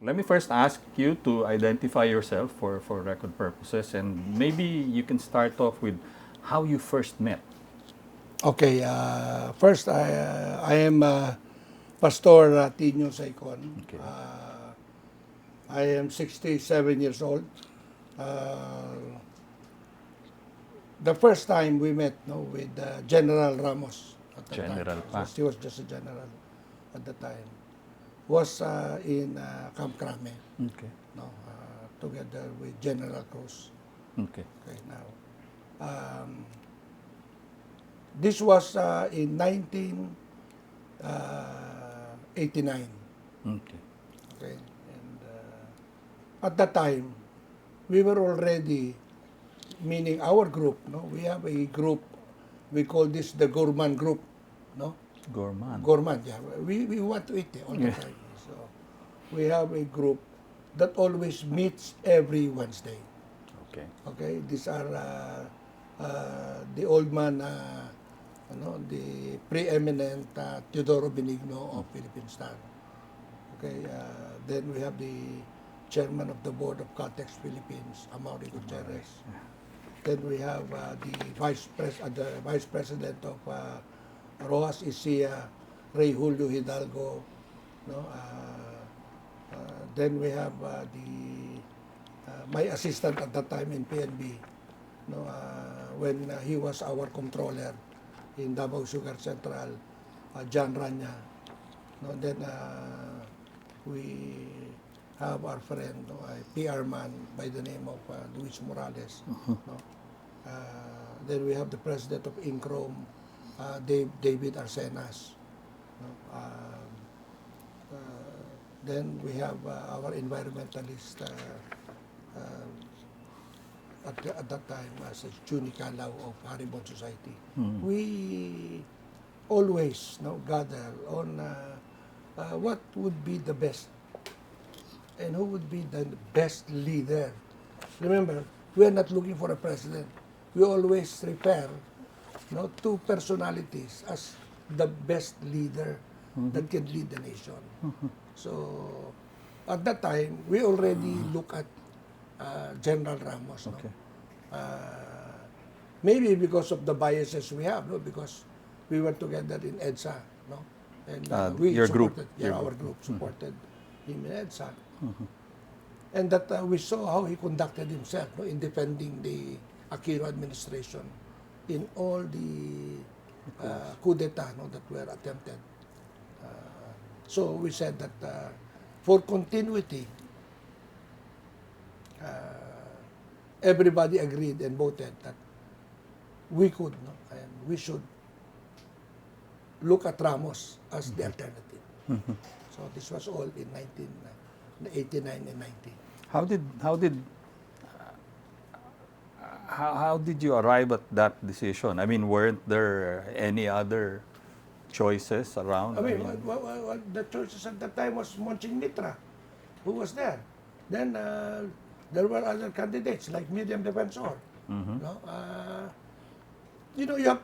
Let me first ask you to identify yourself for record purposes, and maybe you can start off with how you first met. Okay, first I am Pastor Tino SAYCON. Okay. I am 67 years old. Uh, the first time we met with General Ramos at the time, General pa. he was just a general at the time, was in Camp Crame, Okay. together with General Cruz. Okay. Okay, now. This was in 1989. Okay. Okay, and at that time, we were already, meaning our group, we have a group, we call this the Gourmand group, no? Gourmand. Gourmand, yeah. We want to eat all the Yeah. time. So we have a group that always meets every Wednesday. Okay. Okay, these are the old man, the preeminent Teodoro Benigno of Philippine Star. Okay, then we have the chairman of the board of Caltex Philippines, Amaury Gutierrez. Then we have the vice president of Rojas Isia, Ray Julio Hidalgo. No, then we have my assistant at that time in PNB. When he was our controller in Davao Sugar Central, John Rania. Then we have our friend, a PR man by the name of Luis Morales. Then we have the president of Incrom, David Arsenas. No? Then we have our environmentalist at that time as Juni Calao of Haribon Society. We always gather on what would be the best and who would be the best leader. Remember, we are not looking for a president. We always refer two personalities as the best leader that can lead the nation. So, at that time, we already look at General Ramos. Okay. Maybe because of the biases we have, because we were together in EDSA, and we your group. supported, Your our group supported him in EDSA. And that we saw how he conducted himself in defending the Aquino administration in all the coup d'etat that were attempted. So we said that for continuity, everybody agreed and voted that we could and we should look at Ramos as the alternative. So this was all in 1989 and 90. How did you arrive at that decision? I mean, weren't there any other choices around? I mean, the choices at that time was Monching Mitra, who was there. Then there were other candidates like Medium Defensor. You have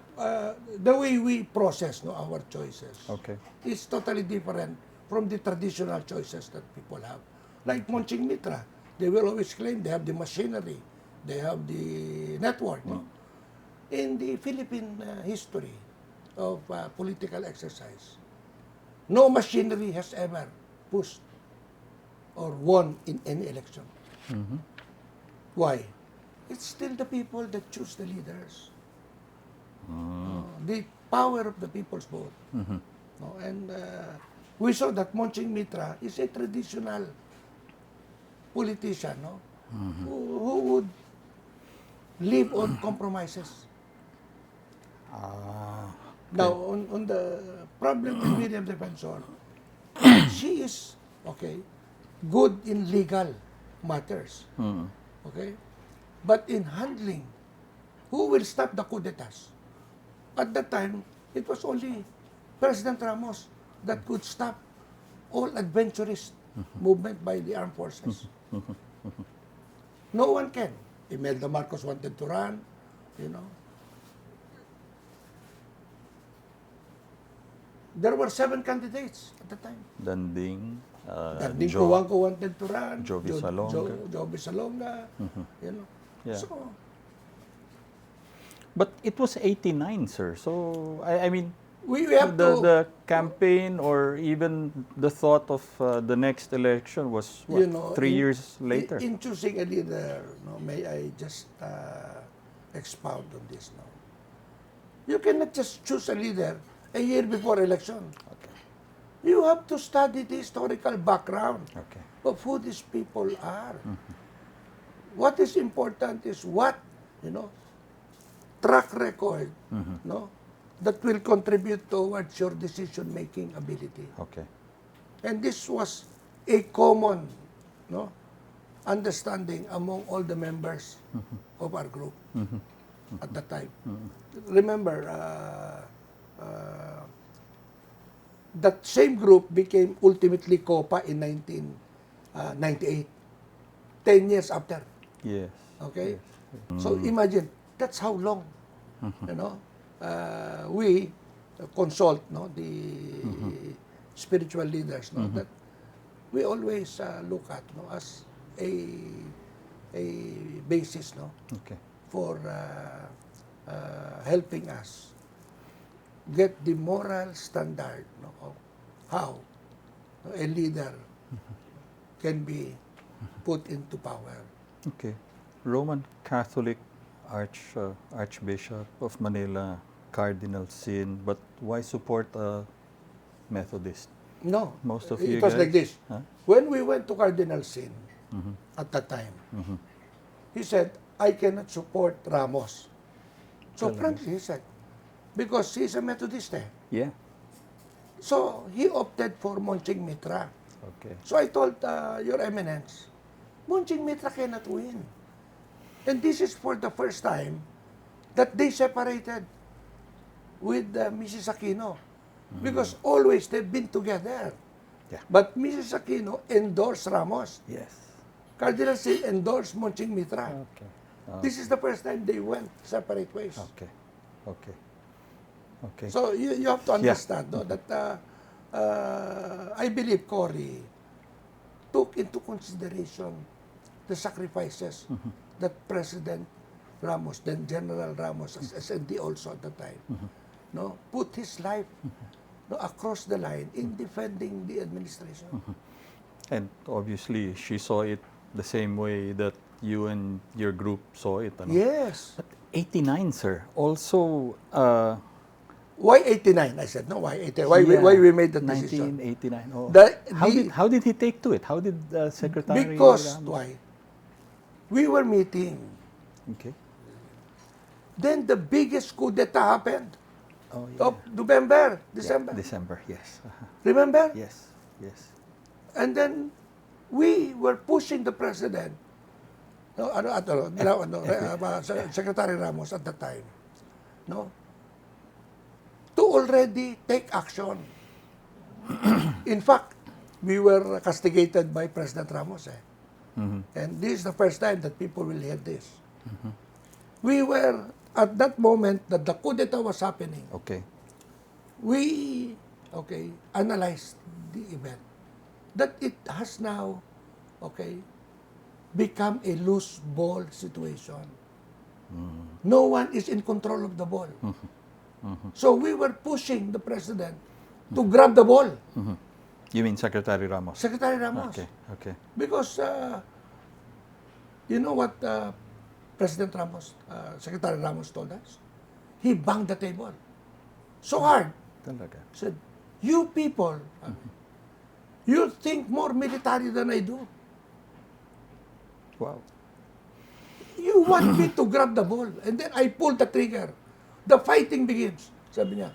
the way we process our choices Okay. is totally different from the traditional choices that people have. Like Monching Mitra, they will always claim they have the machinery, they have the network. In the Philippine history of political exercise, no machinery has ever pushed or won in any election. Why? It's still the people that choose the leaders. The power of the people's vote. And we saw that Monching Mitra is a traditional politician who would live on compromises. Now, on the problem with Miriam Defensor, she is, good in legal matters. Okay? But in handling, who will stop the coup d'etats? At that time, it was only President Ramos that could stop all adventurist movement by the armed forces. No one can. Imelda Marcos wanted to run, There were 7 candidates at the time. Danding. Darling Joe, Kuwangko wanted to run. Jovi Salonga. Jovi Salonga. You know. Yeah. So, But it was 89, sir. So, I mean, we have to... the campaign or even the thought of the next election was, what, You know, 3 years later? In choosing a leader, no, may I just expound on this now? You cannot just choose a leader a year before election. Okay. You have to study the historical background Okay. of who these people are. What is important is what, track record, no, that will contribute towards your decision-making ability. Okay. And this was a common, understanding among all the members of our group at that time. Remember, that same group became ultimately COPA in 1998, 10 years after. Yes. Okay? So imagine, that's how long, we consult, the spiritual leaders, that we always look at, as a basis, Okay. for helping us get the moral standard, of how a leader can be put into power. Okay. Roman Catholic Archbishop of Manila, Cardinal Sin, but why support a Methodist? No, Most of it you was guys, like this. huh? When we went to Cardinal Sin at that time, he said, I cannot support Ramos. So Talaga? frankly, he said, because he's a Methodist. Yeah. So he opted for Monching Mitra. Okay. So I told Your Eminence, Monching Mitra cannot win. And this is for the first time that they separated with Mrs. Aquino. Because always they've been together. Yeah. But Mrs. Aquino endorsed Ramos. Yes. Cardinal Sin endorsed Monching Mitra. Okay. This is the first time they went separate ways. Okay. Okay. Okay. So you have to understand that I believe Cory took into consideration the sacrifices that President Ramos, then General Ramos as SND also at the time, put his life across the line in defending the administration. And obviously, she saw it the same way that you and your group saw it. Ano? Yes. But 89, sir. Also, Why 89? I said, no, why 89? Why we made the decision? 1989. Oh. The- How did he take to it? How did Secretary Because, Ramos? why? We were meeting. Okay. Then the biggest coup d'etat happened. Oh, yeah. Of November, Yeah, December. December, yes. Remember? Yes, yes. And then we were pushing the president, Secretary Ramos at the time, to already take action. In fact, we were castigated by President Ramos. And this is the first time that people will hear this. We were, at that moment that the coup d'etat was happening, Okay. we analyzed the event, that it has now become a loose ball situation. No one is in control of the ball. So we were pushing the president to grab the ball. You mean Secretary Ramos? Secretary Ramos. Okay, okay. Because you know what President Ramos, Secretary Ramos told us? He banged the table so hard. Talaga. Said, you people, you think more military than I do. Wow. You want me to grab the ball. And then I pulled the trigger. The fighting begins. Sabi niya,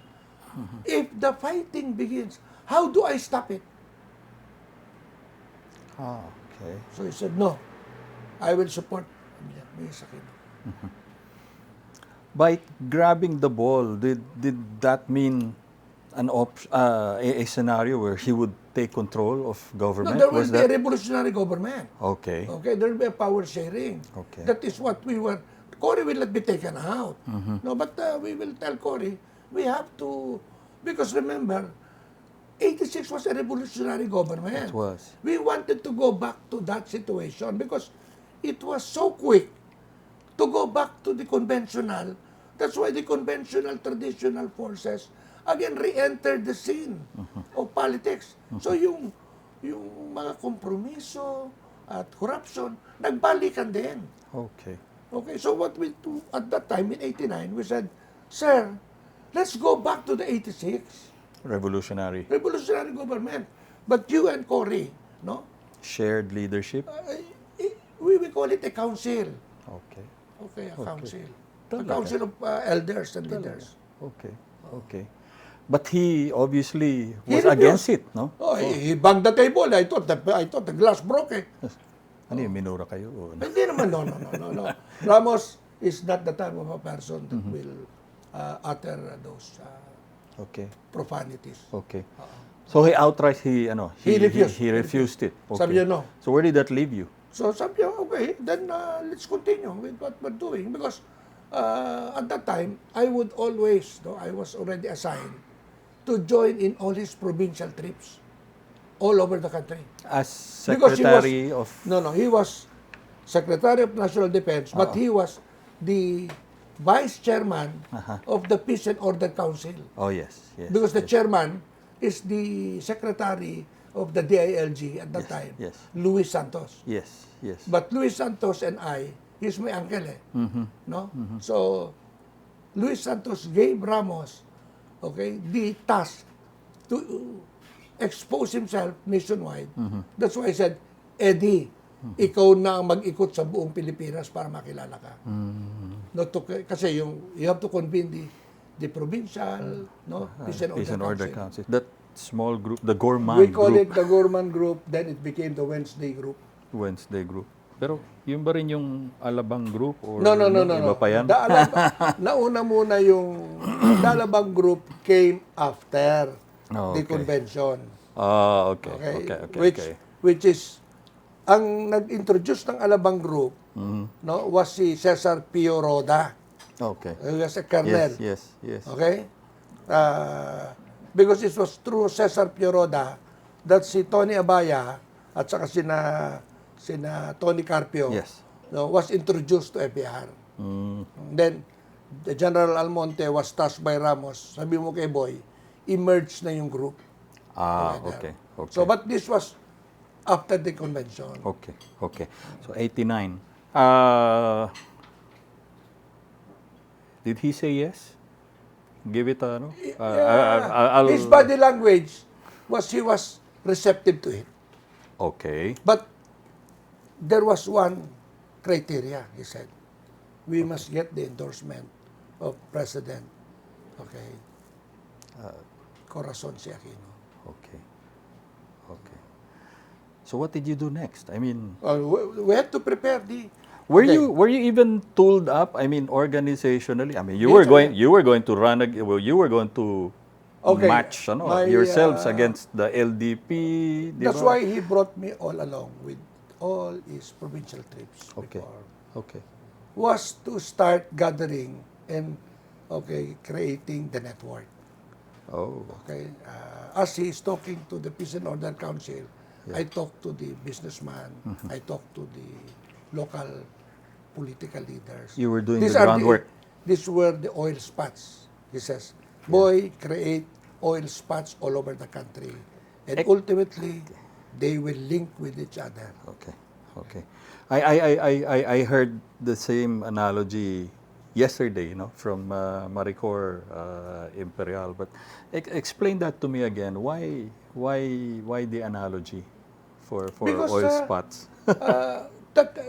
if the fighting begins, how do I stop it? Ah, okay. So he said, no, I will support Mrs. Aquino. By grabbing the ball, did that mean a scenario where he would take control of No, government? there will Was be a that revolutionary government. okay? Okay, there will be a power sharing. Okay. That is what we were. Cory will not be taken out. No, but we will tell Cory, we have to, because remember, 86 was a revolutionary government. It was. We wanted to go back to that situation because it was so quick to go back to the conventional. That's why the conventional traditional forces again re-entered the scene of politics. So yung mga kompromiso at corruption, nagbalikan din. Okay. Okay, so what we do at that time in 89, we said, sir, let's go back to the 86 Revolutionary. revolutionary government. But you and Cory, no? Shared leadership. We call it a council. Okay. Okay, a council. A Talaga? council of elders and leaders. Okay. Okay. But he obviously He was refused. against it, no? Oh, he banged the table. I thought the glass broke. Eh. Ano yun, minura kayo? O ano? Hindi naman, no. Ramos is not the type of a person that will utter those Okay. profanities. Okay. So he outright, he refused. He refused it. Okay. Sabi niya, no. So where did that leave you? So sabi niya, okay, then let's continue with what we're doing. Because at that time, I would always, I was already assigned to join in all his provincial trips all over the country. As Because Secretary of... No, he was Secretary of National Defense, but he was the Vice Chairman of the Peace and Order Council. Oh, yes. Yes. Because the yes. chairman is the secretary of the DILG at that time, yes. Luis Santos. Yes. Yes. But Luis Santos and I, he's my uncle, no? So Luis Santos gave Ramos, okay, the task to expose himself nationwide. That's why I said, Eddie, ikaw na ang mag-ikot sa buong Pilipinas para makilala ka. No, kasi you have to convene the provincial, Peace and Order Council. That small group, the Gorman We call group. it the Gorman Group, then it became the Wednesday Group. Wednesday group. Pero yun ba rin yung Alabang group? Or No. Iba pa yan? Nauna muna yung the Alabang Group came after the okay. convention. Okay. Which is ang nag-introduce ng Alabang Group was si Cesar Pio Roda. Okay. He was a colonel. Yes. Okay? Because it was through Cesar Pio Roda that si Tony Abaya at saka sina Tony Carpio was introduced to FVR. Then, the General Almonte was tasked by Ramos. Sabi mo kay Boy, emerged na yung group. Okay. So, but this was after the convention. Okay. So, 89. Did he say yes? Give it a, His body language he was receptive to it. Okay. But there was one criteria, he said. We must get the endorsement of President, Corazon C. Aquino. Okay. So what did you do next? I mean, We had to prepare the... were you even tooled up? I mean, organizationally. I mean, you were going to run. You were going to match yourselves against the LDP. That's why he brought me all along with all his provincial trips. Okay. Was to start gathering and creating the network. Okay. As he is talking to the Peace and Order Council, I talked to the businessman. I talked to the local political leaders. You were doing the groundwork. These were the oil spots. He says, boy, create oil spots all over the country. And ultimately, they will link with each other. Okay. I heard the same analogy yesterday, from Maricor Imperial. But explain that to me again. Why the analogy for Because, oil spots?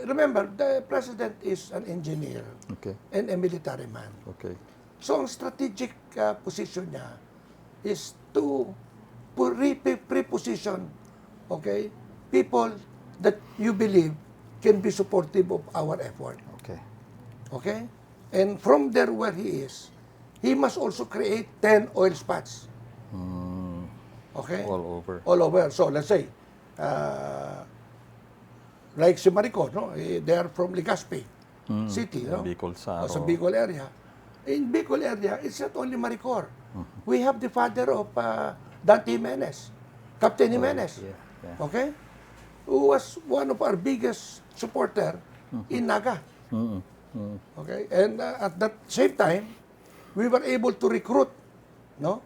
Remember, the president is an engineer and a military man. Okay. So, ang strategic position niya is to pre-position, people that you believe can be supportive of our effort. Okay? And from there where he is, he must also create 10 oil spots. Okay? All over. All over. So, let's say, like si Maricor, they are from Legazpi City, Bicol, Saro. Sa Bicol area. In Bicol area, it's not only Maricor. We have the father of Dante Jimenez, Captain Jimenez. Yeah, yeah. Okay? Who was one of our biggest supporter in Naga. Okay? And at that same time, we were able to recruit, no,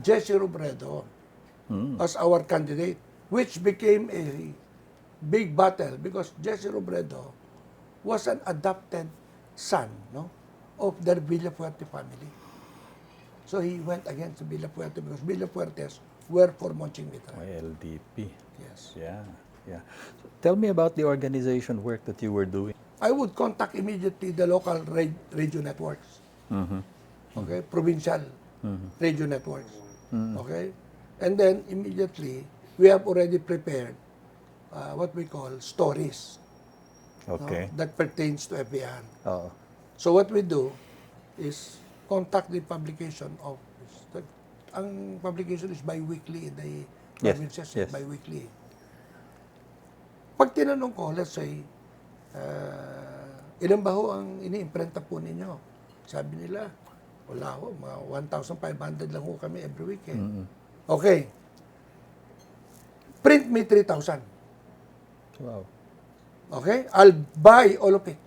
Jesse Robredo as our candidate, which became a big battle because Jesse Robredo was an adopted son, no, of the Villafuerte family. So he went against the Villafuerte because Villafuertes were for Monching Mitra. LDP. Yes. Yeah, yeah. So tell me about the organization work that you were doing. I would contact immediately the local radio networks. Okay, provincial radio networks. Okay, and then immediately we have already prepared what we call stories, Okay. that pertains to FVR. Oo. So what we do is contact the publication of ang publication is bi-weekly in the Yes, provinces, yes. bi-weekly. Pag tinanong ko, let's say, ilan ba ho ang iniimprenta po ninyo? Sabi nila, wala ho, mga 1,500 lang ho kami every week. Okay. Print me 3,000. Wow. Okay? I'll buy all of it.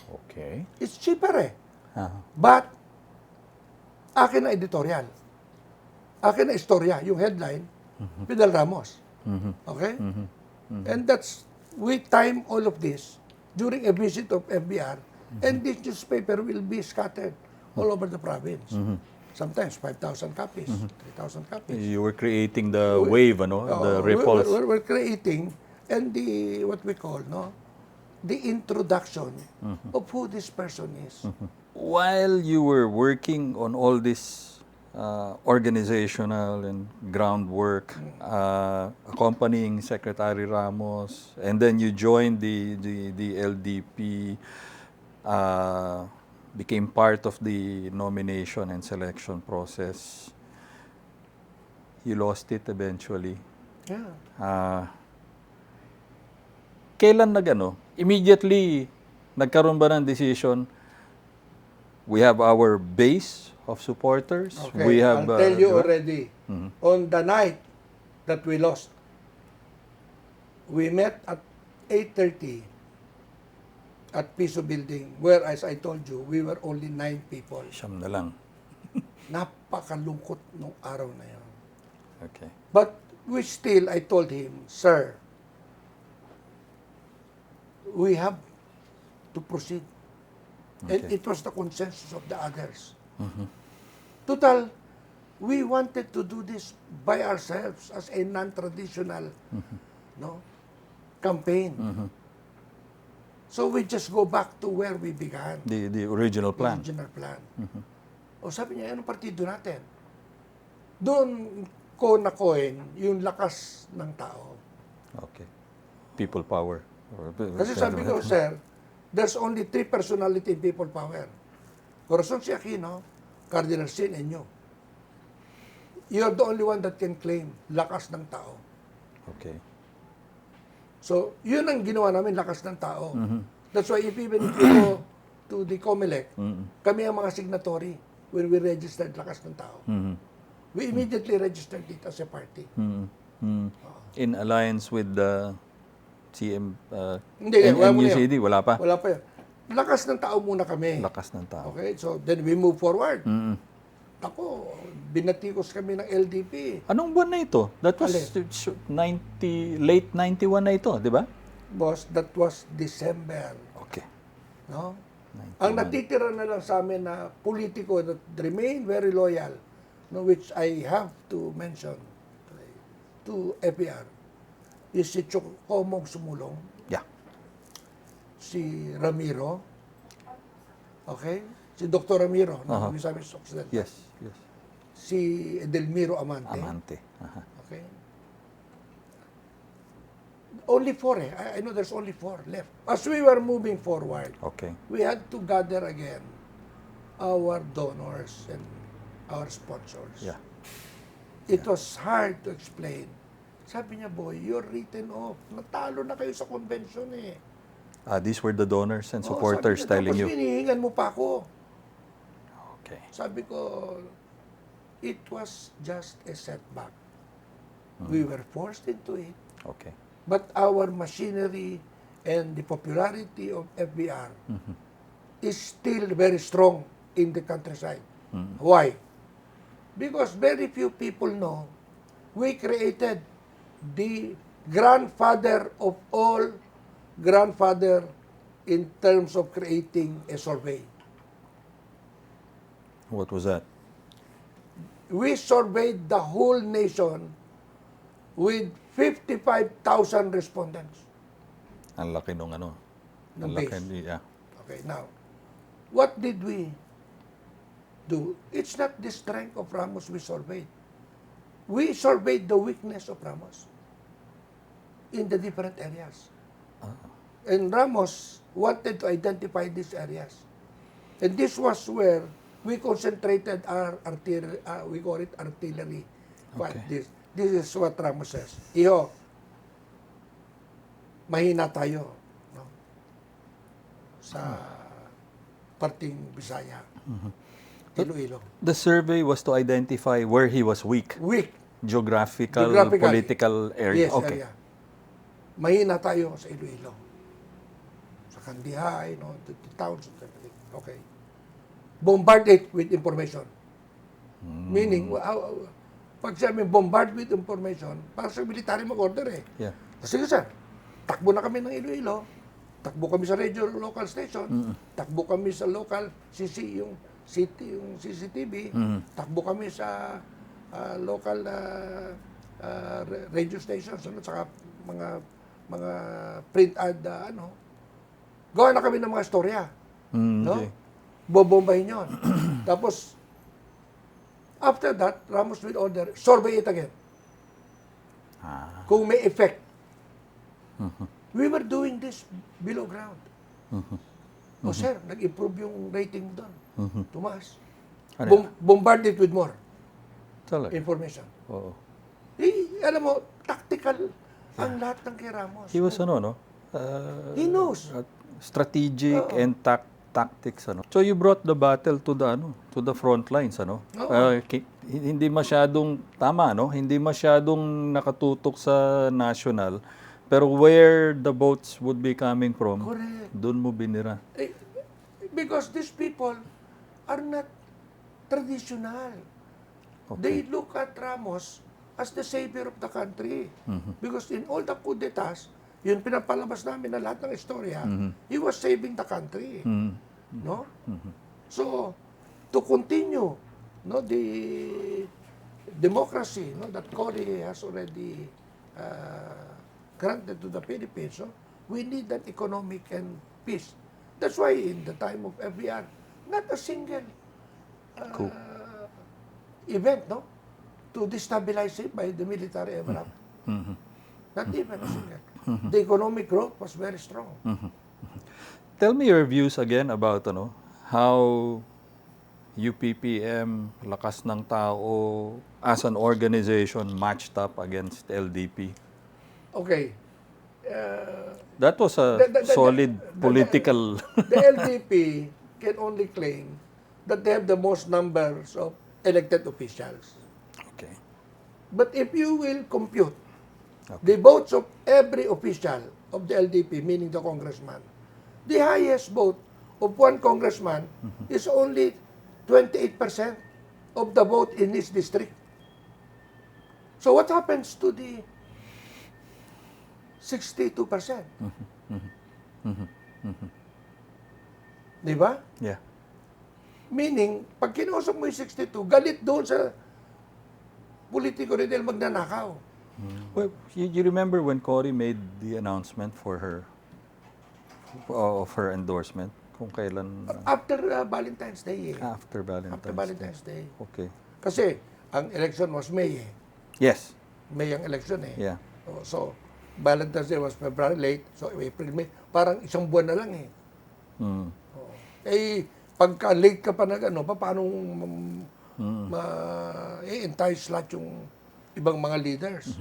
Okay. It's cheaper eh. Ah. But, akin na editorial. Akin na istorya. Yung headline, Fidel Ramos. Okay? And we time all of this during a visit of FVR, and this newspaper will be scattered all over the province. Sometimes 5,000 copies, 3,000 copies. You were creating the wave, the ripples. We're creating, and what we call, the introduction of who this person is. While you were working on all this organizational and groundwork, accompanying Secretary Ramos, and then you joined the LDP, became part of the nomination and selection process. You lost it eventually. Yeah. Kailan immediately nagkaroon ba ng decision, we have our base of supporters? Okay, We have, I'll tell you diba? already. On the night that we lost, we met at 8:30 at Piso Building, where, as I told you, we were only 9 people. Siyam na lang. Napakalungkot nung araw na yun. Okay. But I told him, sir, we have to proceed. And Okay. it was the consensus of the others. Total, we wanted to do this by ourselves as a non-traditional campaign. So we just go back to where we began. The original plan. Original plan. O sabi niya, anong partido natin? Doon ko na-coin yung lakas ng tao. Okay. People power. Kasi sabi ko, sir, there's only 3 personality in people power. Corazon si Aquino, Cardinal Sin, and you. You're the only one that can claim lakas ng tao. Okay. So, yun ang ginawa namin, lakas ng tao. That's why even if you go to the COMELEC, kami ang mga signatory when we registered lakas ng tao. We immediately registered it as a party. In alliance with the CM, Hindi, wala muna NUCD, wala pa? Wala pa yun. Lakas ng tao muna kami. Lakas ng tao. Okay, so then we move forward. Ako, binatikos kami ng LDP. Anong buwan na ito? That was 90, late 91 na ito, di ba? Boss, that was December. Okay. No? Ang natitira na lang sa amin na politiko that remain very loyal, which I have to mention to FVR, is si Chocomog Sumulong, Yeah. si Ramiro, okay? Si Dr. Ramiro, no? Sabi sa Occidental. Yes, yes. Si Edelmiro Amante. Amante. Okay? Only 4 eh. I know there's only 4 left. As we were moving forward, Okay. we had to gather again our donors and our sponsors. Yeah. It was hard to explain. Sabi niya, boy, you're written off. Natalo na kayo sa convention eh. These were the donors and Oh, supporters sabi niya, telling tapos you. hinihingan mo pa ako. Okay. Sabi ko, it was just a setback. We were forced into it, Okay. but our machinery and the popularity of FVR is still very strong in the countryside. Why? Because very few people know we created the grandfather of all grandfather in terms of creating a survey. What was that? We surveyed the whole nation with 55,000 respondents. Ang laki nung ano. Ng Ang laki, base. yeah. Okay, now, what did we do? It's not the strength of Ramos we surveyed. We surveyed the weakness of Ramos in the different areas. And Ramos wanted to identify these areas. And this was where we concentrated our artillery, we call it artillery. But Okay. this is what Ramos says. Iho, mahina tayo, no? Sa parting Bisaya, Iloilo. The survey was to identify where he was weak. Weak. Geographical, Geographically. political area. Yes, Okay. area. Mahina tayo sa Iloilo. Sa Kandihay, no, the towns, everything. Okay. Bombard it with information. Meaning, pag sabi bombard with information, para sa military mag-order eh. Yeah. Sige sir, takbo na kami ng Iloilo, takbo kami sa radio local station, takbo kami sa local yung CCTV, takbo kami sa local radio stations, saka mga print ad, gawa na kami ng mga storya. No? Okay. Bobombahin yun. Tapos, after that, Ramos will order, survey it again. Kung may effect. We were doing this below ground. O sir, nag-improve yung rating doon. Tumaas. Ano? Bombard it with more Talaga. information. Oo. Alam mo, tactical ang lahat ng kay Ramos. He was ano, no? He knows. Strategic and tactics, ano. So you brought the battle to the front lines, ano. Hindi masyadong tama, no? Hindi masyadong nakatutok sa national, pero where the boats would be coming from, Correct. doon mo binira. Because these people are not traditional. Okay. They look at Ramos as the savior of the country. Because in all the coup d'etats, yun pinapalabas namin na lahat ng istorya, he was saving the country. No? So, to continue the democracy that Cory has already granted to the Philippines, we need that economic and peace. That's why in the time of FVR, not a single event, to destabilize it by the military ever happened. Not even a single. The economic growth was very strong. Tell me your views again about how UPPM, Lakas ng Tao, as an organization matched up against LDP. Okay. That was a solid political... The LDP can only claim that they have the most numbers of elected officials. Okay. But if you will compute the votes of every official of the LDP, meaning the congressman, the highest vote of one congressman is only 28% of the vote in his district. So what happens to the 62%? Di ba? Yeah. Meaning, pag kinausap mo yung 62, galit doon sa politiko rin dahil magnanakaw. Well, you remember when Cory made the announcement for her, of her endorsement? Kung kailan... After Valentine's Day eh. After Valentine's After Valentine's Day. Okay. Kasi, ang election was May eh. Yes. May ang election eh. Yeah. So, Valentine's Day was February late. So, April, May. Parang isang buwan na lang eh. Pagka late ka pa na paano ma-entice lahat yung ibang mga leaders?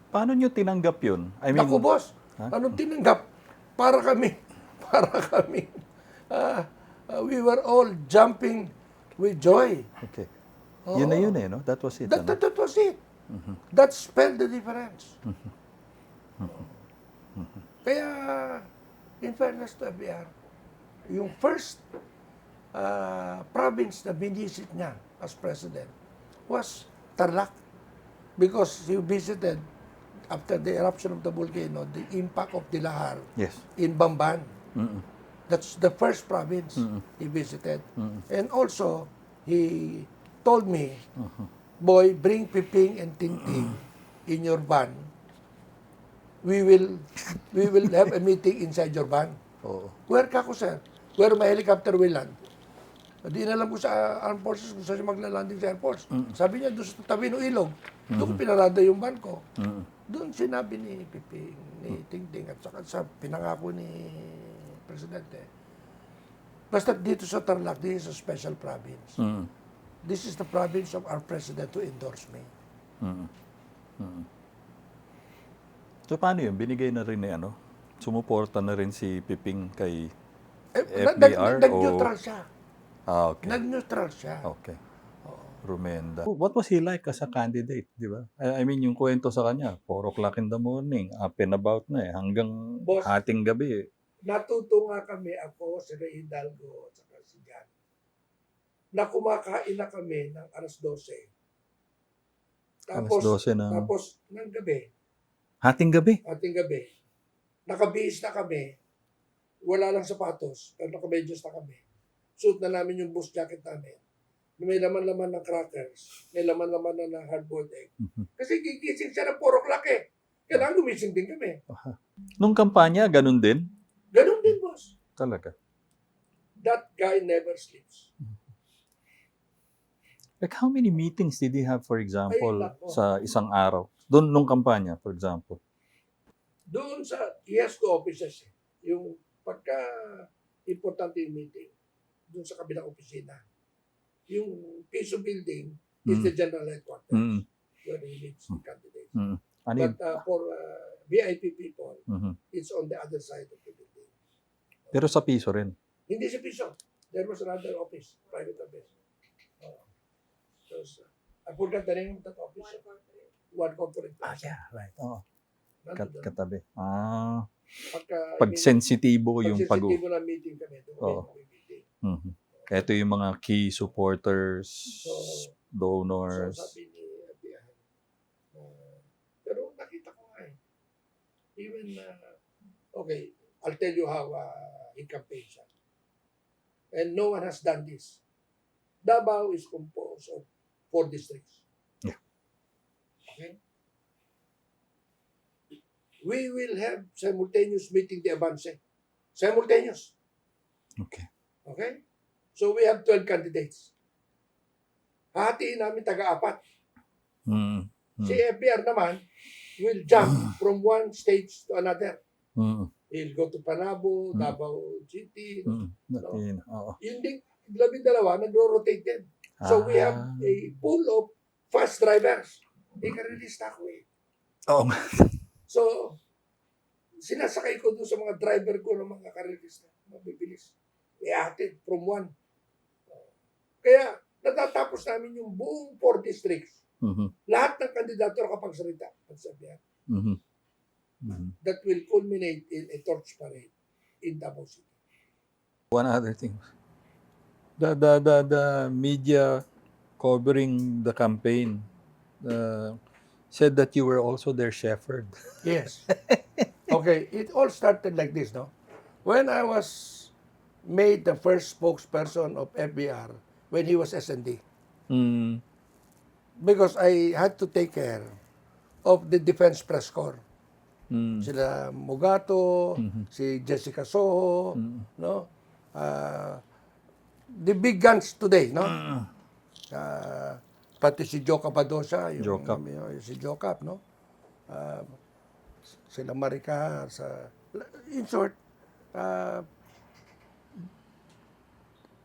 Paano nyo tinanggap yun? I mean, Naku, boss. Anong tinanggap? Para kami, we were all jumping with joy. Okay. Yun na Oo. yun eh, no? That was it, That, ano? that, that was it. That spelled the difference. Kaya, in fairness to FVR, yung first province na binisit niya as president was Tarlac. Because he visited, after the eruption of the volcano, the impact of the lahar Yes. in Bamban. That's the first province he visited. And also, he told me, boy, bring Piping and Tinting in your van. We will have a meeting inside your van. Oo. Where ka ko, sir? Where my helicopter will land? Di inalam ko sa armed forces kung saan siya maglalanding sa Air Force. Sabi niya, doon sa tabi ng ilog. Doon ko pinarada yung van ko. Doon sinabi ni Piping, ni Tingting, at saka sa pinangako ni Presidente, basta dito sa Tarlac, this is a special province. This is the province of our President to endorse me. So, paano yun? Binigay na rin ni ano? Sumuporta na rin si Piping kay FVR? Nag-neutral siya. Ah, okay. Nag-neutral siya. Okay. Rumenda. What was he like as a candidate, di ba? I mean, yung kwento sa kanya, 4 o'clock in the morning, up and about na eh, hanggang Boss, hating gabi eh. natuto nga kami, ako, si Ray Hidalgo, at saka si Jan, na kumakain na kami ng alas 12. Tapos, Alas 12 na- tapos ng gabi, Hating gabi? ating gabi, nakabihis na kami, wala lang sapatos, pero nakamedyas na kami. Suot na namin yung bus jacket namin. May laman-laman ng crackers, may laman-laman na ng hard-boiled egg. Kasi gigising siya ng 4 o'clock eh. Kailangan gumising din kami. Nung kampanya, ganun din? Ganun din, boss. Talaga. That guy never sleeps. Like how many meetings did he have, for example, Ay, nako. sa isang araw? Doon nung kampanya, for example. Doon sa, he has two offices eh. Yung pagka importante yung meeting, doon sa kabilang opisina. Yung piso building is the general headquarters where he meets the candidates. Ano But yun? for VIP people, Mhm. it's on the other side of the building. Pero sa piso rin. Hindi sa piso. There was another office, private office. So, I forgot the name of that office. One corporate. Yeah, right. Oo. Nandun. Katabi. Pag Sensitibo yung pag sensitibo na meeting kami, doon Oo. kami meeting. Ito yung mga key supporters, So, donors. sabi ni FBR, pero nakita ko nga eh. Even, okay, I'll tell you how he campaigned siya. And no one has done this. Davao is composed of 4 districts. Yeah. Okay? We will have simultaneous meeting the Avance. Simultaneous. Okay. Okay? So we have 12 candidates. Hahatiin namin taga-4. Si FBR naman will jump from one stage to another. He'll go to Panabo, Davao City. Oo. Yung ding 12 nagro-rotate din. So we have a pool of fast drivers. Ikarelease na ako eh. Oo. So, sinasakay ko doon sa mga driver ko ng mga karelist na mabibilis. Ihatid from one. Kaya, natatapos namin yung buong 4 districts. Lahat ng kandidato nakapagsalita. Pagsabihan. That will culminate in a torch parade in Davao City. One other thing. The media covering the campaign said that you were also their shepherd. Yes. Okay, it all started like this, no? When I was made the first spokesperson of FVR, when he was SND, because I had to take care of the Defense Press Corps. Sila Mugato, si Jessica Soho, no? The big guns today, no? Pati si Joe Capadosa, si Joe Cap, no? Sila Maricar, in short,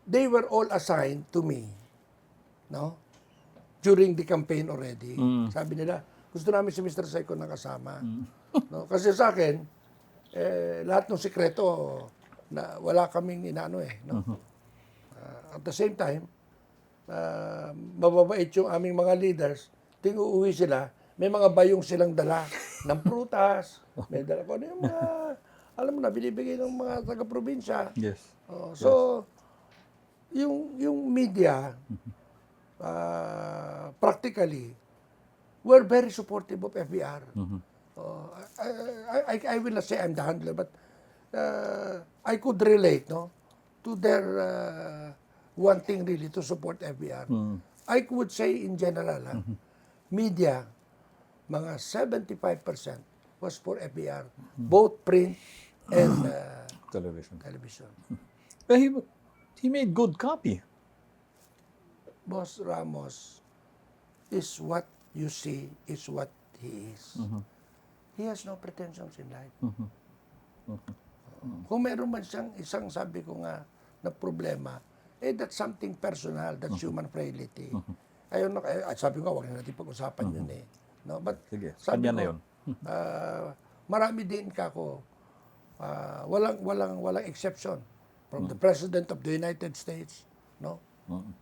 they were all assigned to me, no? During the campaign already. Sabi nila, gusto namin si Mr. SAYCON na kasama. No? Kasi sa akin, lahat ng sikreto na wala kaming inaano eh. No? At the same time, mababait yung aming mga leaders, ting uuwi sila, may mga bayong silang dala ng prutas, may dala ko ano yung mga, alam mo na, binibigay ng mga taga-probinsya. Yes. So, yung media, practically, we're very supportive of FVR. I will not say I'm the handler, but I could relate, no, to their wanting really to support FVR. I would say in general, media, mga 75% was for FVR, both print and television. But he made good copy. Boss Ramos is what you see, is what he is. He has no pretensions in life. Kung meron man siyang isang, sabi ko nga, na problema, that's something personal, that's human frailty. Ayun, sabi ko, wag na natin pag-usapan yun eh. No? But Sige, sabi kanya na ko, yun. marami din walang exception. From the President of the United States, no,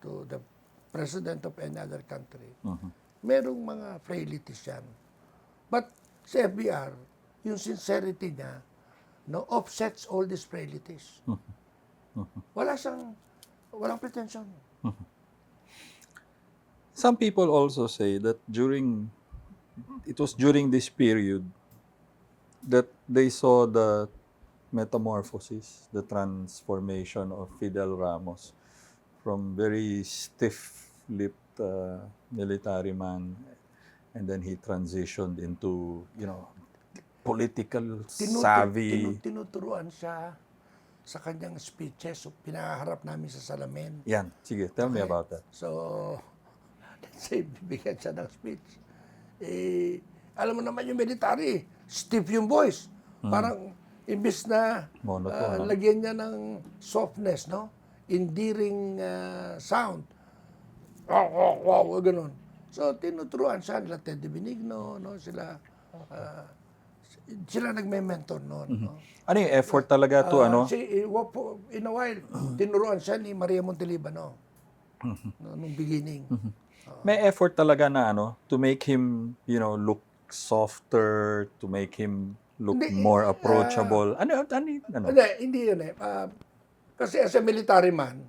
to the President of any other country. Merong mga frailties yan. But sa FBR, yung sincerity niya, no, offsets all these frailties. Walang pretension. Some people also say that it was during this period that they saw the metamorphosis, the transformation of Fidel Ramos from very stiff-lipped military man, and then he transitioned into, political savvy. Tinuturuan siya sa kanyang speeches, so pinaharap namin sa salamin. Yan, sige, tell me about that. So, let's say, bibigyan siya ng speech. Alam mo naman yung military, stiff yung voice. Parang, imbis na lagyan niya ng softness, no? Endearing sound. Wow, ganun. So, tinuturuan siya nila Teddy Benigno, no? Sila nagme-mentor noon. No? Ano yung effort talaga to, In a while, tinuruan siya ni Maria Montalibano nung beginning. May effort talaga na, to make him, look softer, to make him look more approachable. Ano? Hindi yun eh. Kasi as a military man,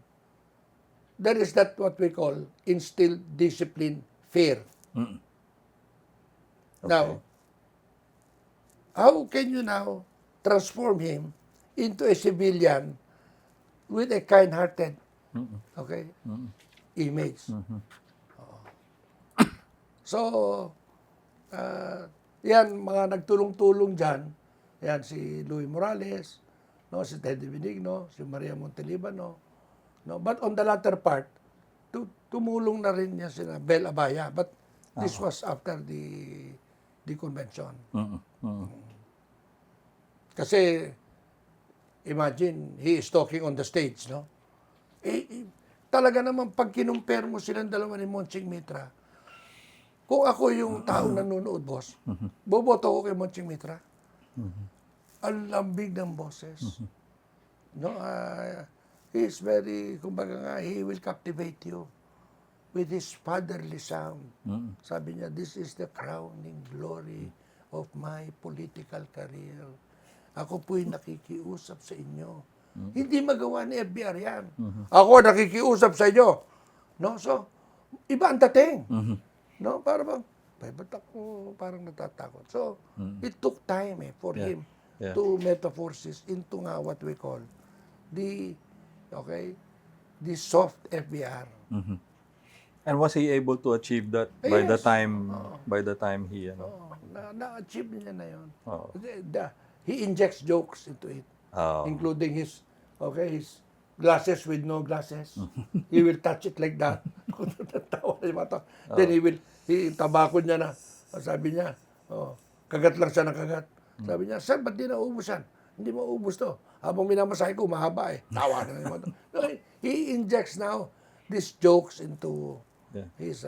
there is that what we call instilled discipline, fear. Okay. Now, how can you now transform him into a civilian with a kind-hearted, image? So, yan, mga nagtulong-tulong dyan, yan si Louis Morales, no, si Teddy Benigno, si Maria Montalibano, no, but on the latter part, tumulong na rin niya sila Bel Abaya, but this was after the convention. Kasi, imagine, he is talking on the stage, no? Talaga naman, pag kinumpare mo silang dalawa ni Monching Mitra, kung ako yung taong nanonood, boss, boboto ko kay Monching Mitra. Ang lambig ng boses. No, he is very, kumbaga nga, he will captivate you with his fatherly sound. Sabi niya, this is the crowning glory of my political career. Ako po'y nakikiusap sa inyo. Hindi magawa ni FBR yan. Ako nakikiusap sa inyo. No? So, iba ang dating. No? Para bang, ba't ako parang natatakot? So, it took time for him to metamorphosis into nga what we call the soft FBR. And was he able to achieve that by the time he, Na-achieve niya na yun. He injects jokes into it, including his glasses with no glasses. He will touch it like that. Then tabako niya na. Sabi niya, kagat lang siya ng kagat. Sabi niya, sir, ba't di naubos yan? Hindi maubos to. Habang minamasahe ko, mahaba eh. Tawa na naman. He injects now these jokes into his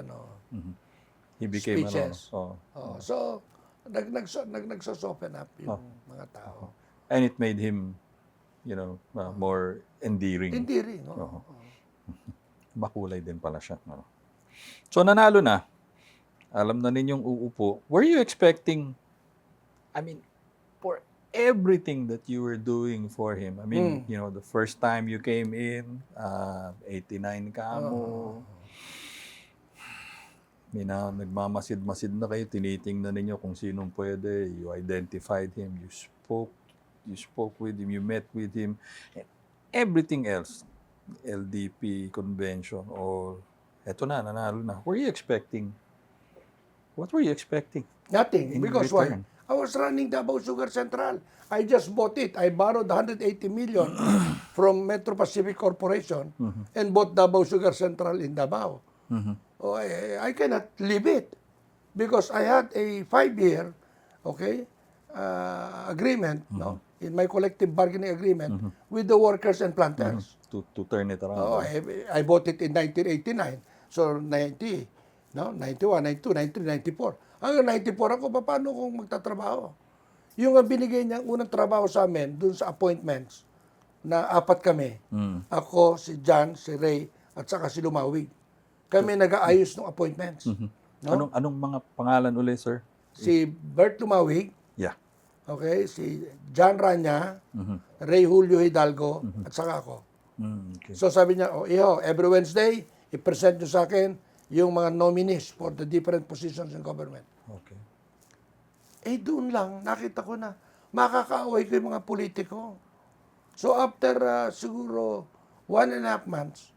he became speeches. So, nagso-soften up yung mga tao. And it made him, more endearing. Endearing. makulay din pala siya. No? So, nanalo na. Alam na ninyong uupo. Were you expecting, I mean, for everything that you were doing for him? I mean, you know, the first time you came in, 89 ka mo. Nagmamasid-masid na kayo, tinitingnan ninyo kung sinong pwede. You identified him, you spoke with him, you met with him. And everything else, LDP, convention, or eto na, nanalo na. What were you expecting? Nothing. In Because return? why? I was running Davao Sugar Central. I just bought it. I borrowed 180 million from Metro Pacific Corporation and bought Davao Sugar Central in Davao. Oh, I cannot leave it because I had a 5-year, agreement, no, in my collective bargaining agreement with the workers and planters. To turn it around. Oh, I bought it in 1989. So 90, no, 91, 92, 93, 94. Hanggang 94 ako, paano kung magtatrabaho? Yung binigay niya, unang trabaho sa amin, dun sa appointments, na 4 kami. Ako, si John, si Ray, at saka si Lumawig. Kami nag-aayos ng appointments. No? Anong mga pangalan ulit, sir? Si Bert Lumawig, Yeah. si John Rania, Ray Julio Hidalgo, at saka ako. Okay. So sabi niya, every Wednesday, i-present nyo sa akin yung mga nominees for the different positions in government. Okay. Doon lang, nakita ko na makakaaway ko yung mga politiko. So after siguro 1.5 months,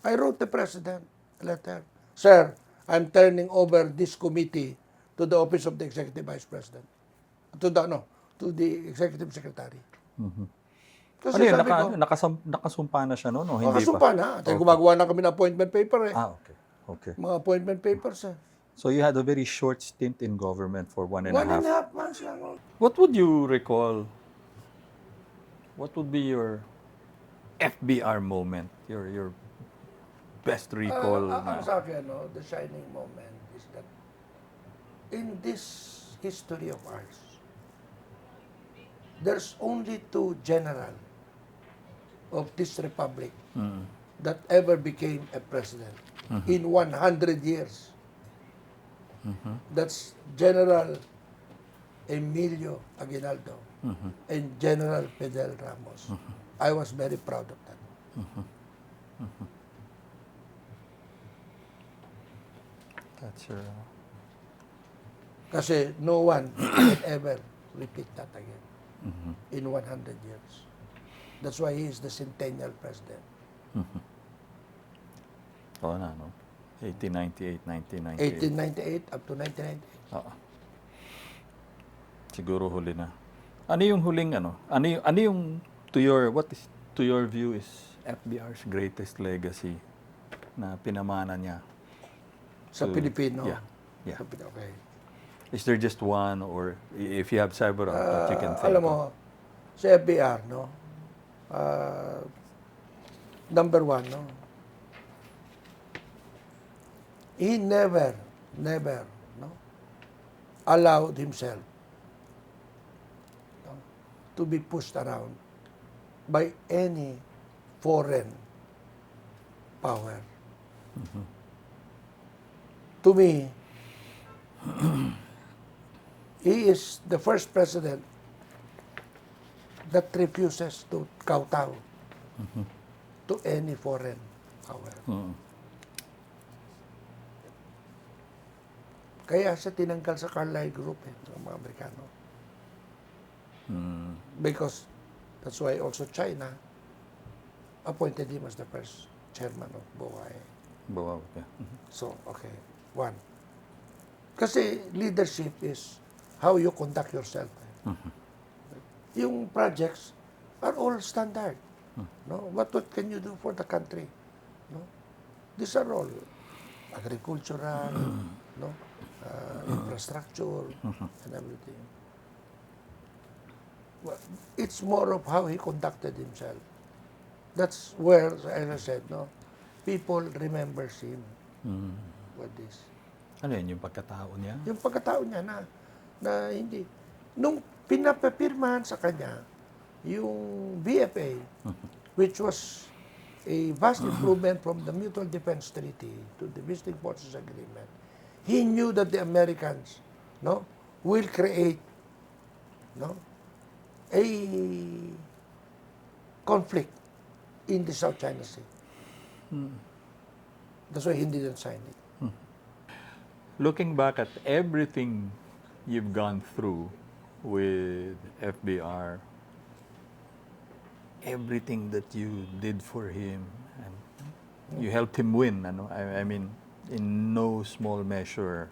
I wrote the president a letter. Sir, I'm turning over this committee to the office of the executive vice president. To the executive secretary. Kasi Ano yun? sabi ko, Nakasumpa na siya noon o hindi nakasumpa pa? na. Dahil gumagawa na kami ng appointment paper Okay. Okay. Mga appointment papers So you had a very short stint in government for 1.5 months lang. What would you recall? What would be your FVR moment? Your best recall? Ang sa akin, the shining moment is that in this history of ours, there's only 2 general of this republic that ever became a president in 100 years. That's General Emilio Aguinaldo and General Fidel Ramos. I was very proud of that. That's your... Kasi no one can ever repeat that again in 100 years. That's why he is the centennial president. Oo na, no? 1898, 1998. 1898 up to 1998. Oo. Siguro huli na. Ano yung huling ano yung to your view is FBR's greatest legacy na pinamana niya Sa Pilipino? Yeah. Okay. Is there just one or if you have several that you can think Alam mo, of? sa FVR, number 1, he never, allowed himself to be pushed around by any foreign power. To me, he is the first president that refuses to kowtow to any foreign power. Kaya siya tinanggal sa Carlyle Group ng mga Amerikano. Because that's why also China appointed him as the first chairman of BOA. Wow, yeah. So, okay. 1. Kasi leadership is how you conduct yourself. Yung projects are all standard. No? What can you do for the country? No? These are all agricultural, infrastructure, and everything. Well, it's more of how he conducted himself. That's where, as I said, people remembers him for this. Ano yun, yung pagkatao niya? Yung pagkatao niya na hindi. Nung pinapapirmahan sa kanya, yung BFA, which was a vast improvement from the Mutual Defense Treaty to the Visiting Forces Agreement, he knew that the Americans, no, will create, no, a conflict in the South China Sea. That's why he didn't sign it. Looking back at everything you've gone through with FBR, everything that you did for him, and you helped him win, ano? I mean, in no small measure.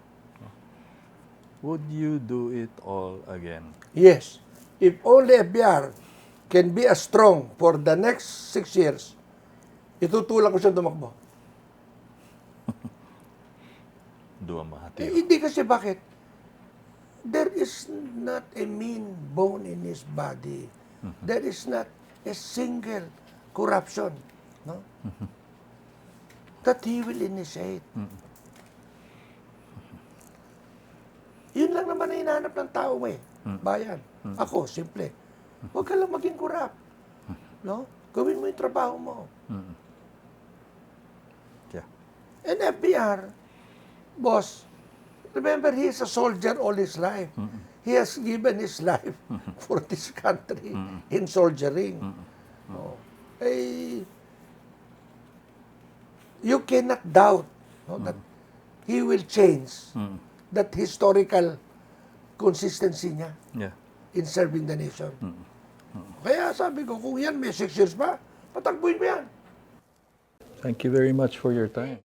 Would you do it all again? Yes. If only FBR can be as strong for the next 6 years, itutulak ko siya tumakbo. Dua mahati. Hindi kasi bakit? There is not a mean bone in his body. There is not a single corruption, no? That he will initiate. Yun lang naman ang hinahanap ng tao eh. Bayan. Ako, simple. Huwag ka lang maging corrupt. No? Gawin mo yung trabaho mo. Yeah. And FBR, boss, remember, he is a soldier all his life. He has given his life for this country in soldiering. Oh. You cannot doubt, no, that he will change that historical consistency niya in serving the nation. Kaya sabi ko, kung yan may 6 years pa, patakbuhin mo yan. Thank you very much for your time.